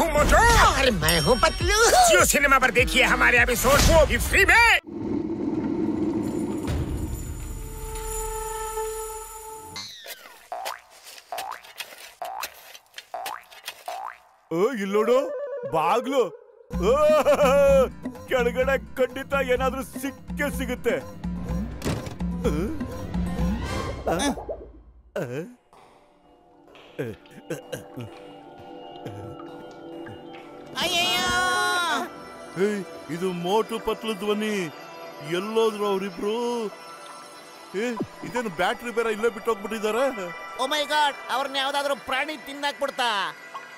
हूँ मोटू और मैं हूँ पतलू। जियो सिनेमा पर देखिए हमारे एपिसोड, वो भी फ्री में। ಇಲ್ಲೋಡು ಬಾಗ್ಲು ಕೆಳಗಡೆ ಖಂಡಿತ ಏನಾದ್ರೂ ಸಿಕ್ಕೇ ಸಿಗುತ್ತೆ. ಇದು ಮೋಟು ಪತ್ಲು ಧ್ವನಿ. ಎಲ್ಲೋದ್ರು ಅವ್ರಿಬ್ರು? ಇದೇನು ಬ್ಯಾಟ್ರಿ ಬೇರೆ ಇಲ್ಲೇ ಬಿಟ್ಟು ಹೋಗ್ಬಿಟ್ಟಿದಾರೆ. ಓ ಮೈ ಗಾಡ್, ಅವ್ರನ್ನ ಯಾವ್ದಾದ್ರು ಪ್ರಾಣಿ ತಿಂದಾಕ್ಬಿಡ್ತಾ?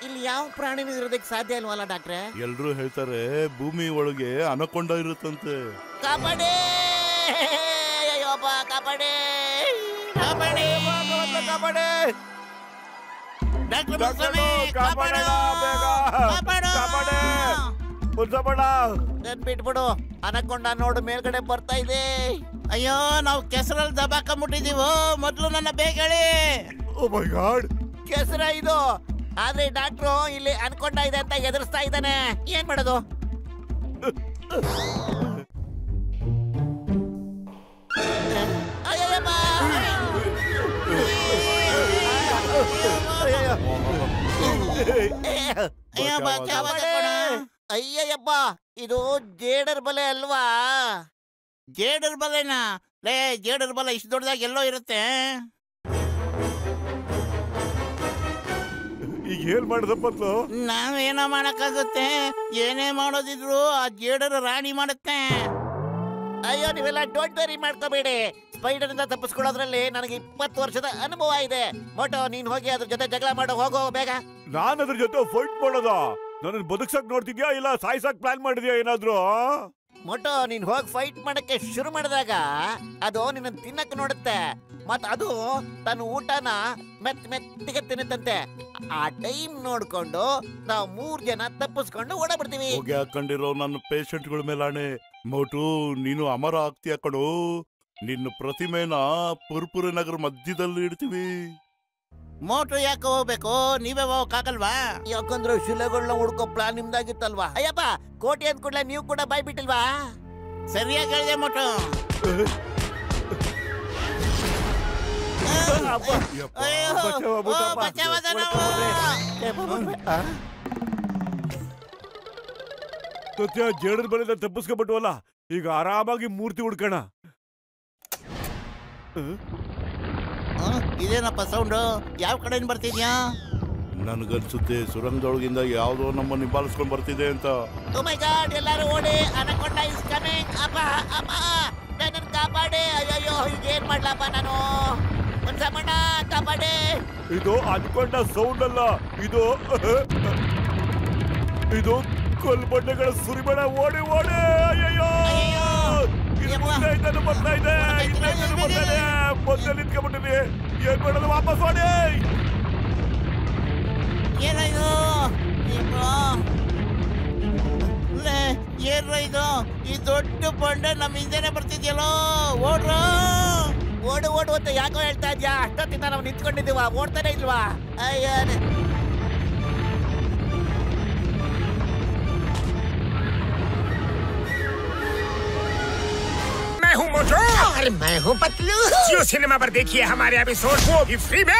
ಇಲ್ಲಿ ಯಾವ ಪ್ರಾಣಿ ಇರೋದಕ್ಕೆ ಸಾಧ್ಯ ಇಲ್ವಲ್ಲ ಡಾಕ್ಟ್ರೆ? ಎಲ್ರು ಹೇಳ್ತಾರೆ ಭೂಮಿ ಒಳಗೆ ಅನಕೊಂಡ ಇರುತ್ತಂತೆ. ಕಾಪಾಡಿ ಅಯ್ಯೋಪ್ಪ, ಕಾಪಾಡಿ ಕಾಪಾಡಿ ಕಾಪಾಡಿ ಡಾಕ್ಟರ್ ಮುನ್ಸ್ವಾಮಿ, ಕಾಪಾಡು ಬಿಟ್ಬಿಡು. ಅನಕೊಂಡ ನೋಡು ಮೇಲ್ಗಡೆ ಬರ್ತಾ ಇದೆ. ಅಯ್ಯೋ, ನಾವು ಕೆಸರಲ್ಲಿ ದಬಾಕೊಂಡ್ಬಿಟ್ಟಿದೀವೋ. ಮೊದ್ಲು ನನ್ನ ಬೇಗ ಹೇಳಿ. ಓ ಮೈ ಗಾಡ್, ಕೆಸರ ಇದು. ಆದ್ರೆ ಡಾಕ್ಟ್ರು ಇಲ್ಲಿ ಅನ್ಕೊಂಡ ಇದೆ ಅಂತ ಎದುರಿಸ್ತಾ ಇದ್ದಾನೆ. ಏನ್ ಮಾಡೋದು? ಅಯ್ಯಯ್ಯಪ್ಪ, ಇದು ಜೇಡರ್ ಬಲೆ ಅಲ್ವಾ? ಜೇಡರ್ ಬಲೆನಾ? ಲೇ, ಜೇಡರ್ ಬಲೆ ಇಷ್ಟು ದೊಡ್ಡದಾಗಿ ಎಲ್ಲೋ ಇರುತ್ತೆ. ಈಗ ಏನ್ ಮಾಡ್ದಪ್ಪತ್ಲು? ನಾವೇನೋ ಮಾಡಕ್ಕಾಗುತ್ತೆ. ಏನೇ ಮಾಡೋದಿದ್ರು ಆ ಜೇಡರ್ ರಾಣಿ ಮಾಡುತ್ತೆ. ಅಯ್ಯೋ, ನೀವೆಲ್ಲ ಡೋಂಟ್ ವೆರಿ ಮಾಡ್ಕೋಬೇಡಿ. ಸ್ಪೈಡರ್ ಇಂದ ತಪ್ಪಿಸ್ಕೊಳ್ಳೋದ್ರಲ್ಲಿ ನನಗೆ 20 ವರ್ಷದ ಅನುಭವ ಇದೆ. ಮೋಟೋ, ನೀನ್ ಹೋಗಿ ಅದ್ರ ಜೊತೆ ಜಗಳ ಮಾಡೋ, ಹೋಗೋ ಬೇಗ. ನಾನು ಅದ್ರ ಜೊತೆ ಫೈಟ್ ಮಾಡೋದ? ನನ್ನ ಬದುಕ್ಸಕ್ ನೋಡ್ತಿದ್ಯಾ ಇಲ್ಲ ಸಾಯ್ಸಕ್ ಪ್ಲಾನ್ ಮಾಡಿದ್ಯಾ ಏನಾದ್ರು? ಮೋಟೋ, ನೀನ್ ಹೋಗಿ ಫೈಟ್ ಮಾಡಕ್ಕೆ ಶುರು ಮಾಡಿದಾಗ ಅದು ನಿನ್ನ ತಿನ್ನಕ್ ನೋಡುತ್ತೆ. ಮತ್ ಅದು ತನ್ನ ಊಟನ ಮೆತ್ತಿಗೆ ತಿನ್ನುತ್ತಂತೆ. ಆ ಟೈಮ್ ನೋಡ್ಕೊಂಡು ನಾವು 3 ಜನ ತಪ್ಪಿಸ್ಕೊಂಡು ಓಡಾಡ್ಬಿಡ್ತೀವಿ. ಹೋಗಿ ಹಾಕೊಂಡಿರೋ ನನ್ನ ಪೇಷಂಟ್ಗಳ ಮೇಲಾಣೆ. ಮೋಟು, ನೀನು ಅಮರ ಆಗ್ತೀಯ ಕಣೋ. ನಿನ್ನ ಪ್ರತಿಮೆನ ಪುರ್ಪುರ ನಗರ ಮಧ್ಯದಲ್ಲಿ ಇಡ್ತೀವಿ. ಮೋಟ್ರು ಯಾಕೆ ಹೋಗ್ಬೇಕು? ನೀವೇ ಹೋಗಕ್ಕಾಗಲ್ವಾ? ಯಾಕಂದ್ರೆ ಶಿಲೆಗಳನ್ನ ಹುಡ್ಕೋ ಪ್ಲಾನ್ ನಿಮ್ದಾಗಿತ್ತಲ್ವಾ? ಅಯ್ಯಪ್ಪ, ಕೋಟಿ ಅಂದ್ ಕೂಡಲೇ ನೀವು ಕೂಡ ಬಾಯ್ ಬಿಟ್ಟಿಲ್ವಾ? ಸರಿಯಾಗಿ ಹೇಳಿದೆ ಮೋಟು. ಜೇಡರ್ ಬಲಿಂದ ತಪ್ಪಿಸ್ಕೊಬಿಟ್ವಲ್ಲ, ಈಗ ಆರಾಮಾಗಿ ಮೂರ್ತಿ ಹುಡ್ಕೋಣ. ಇದೇನಪ್ಪ ಸೌಂಡು? ಯಾವ ಕಡೆಯಿಂದ ಬರ್ತಿದ್ಯಾ? ನನ್ಗನ್ಸುತ್ತೆ ಸುರಂಗದೊಳಗಿಂದ ಯಾವ್ದೋ ನಮ್ಮ ನಿಂಬಾಲಿಸ್ಕೊಂಡ್ ಬರ್ತಿದೆ ಅಂತ. ಓ ಮೈ ಗಾಡ್, ಎಲ್ಲರೂ ಓಡಿ. ಅನಕೊಂಡ ಇಸ್ ಕಮಿಂಗ್. ಅಪ್ಪ ಅಪ್ಪ, ನನ್ನ ಕಾಪಾಡಿ. ಅಯ್ಯೋ, ಈಗ ಏನ್ ಮಾಡ್ಲಪ್ಪ ನಾನು? ಮುನ್ಸಮ್ಮಣ್ಣ, ಕಾಪಾಡಿ. ಇದು ಅನ್ಕೊಂಡ ಸೌಂಡ್ ಅಲ್ಲ, ಇದು ಕೊಲ್ಬಂಡೆಗಳ ಸುರಿಬೇಡ. ಓಡಿ ಓಡಿ. ಅಯ್ಯೋ, ಬರ್ತಾ ಇದೆ. ಮೊದಲೇ ನಿಂತ್ಕೊಂಡ್ಬಿಟ್ಟಿದೆ. ಏನ್ ಮಾಡೋದು? ವಾಪಸ್ ಓಡಿ. ಏನಾಯ್ತು? ಏನ್ರ ಇದು? ಈ ದೊಡ್ಡ ಬಂಡೆ ನಮ್ಮ ಹಿಂದೆನೆ ಬರ್ತಿದ್ಯಲ್ಲೋ. ಓಡ್ರ, ಓಡು ಓಡು ಅಂತ ಯಾಕೋ ಹೇಳ್ತಾ ಇದ್ಯಾ? ಅಷ್ಟೊತ್ತಿಂದ ನಾವು ನಿಂತ್ಕೊಂಡಿದ್ದೀವ, ಓಡ್ತಾನೆ ಇಲ್ವಾ? ಅಯ್ಯ, मैं हूँ मोटू और मैं हूँ पतलू। जियो सिनेमा पर देखिए हमारे एपिसोड, वो भी फ्री में।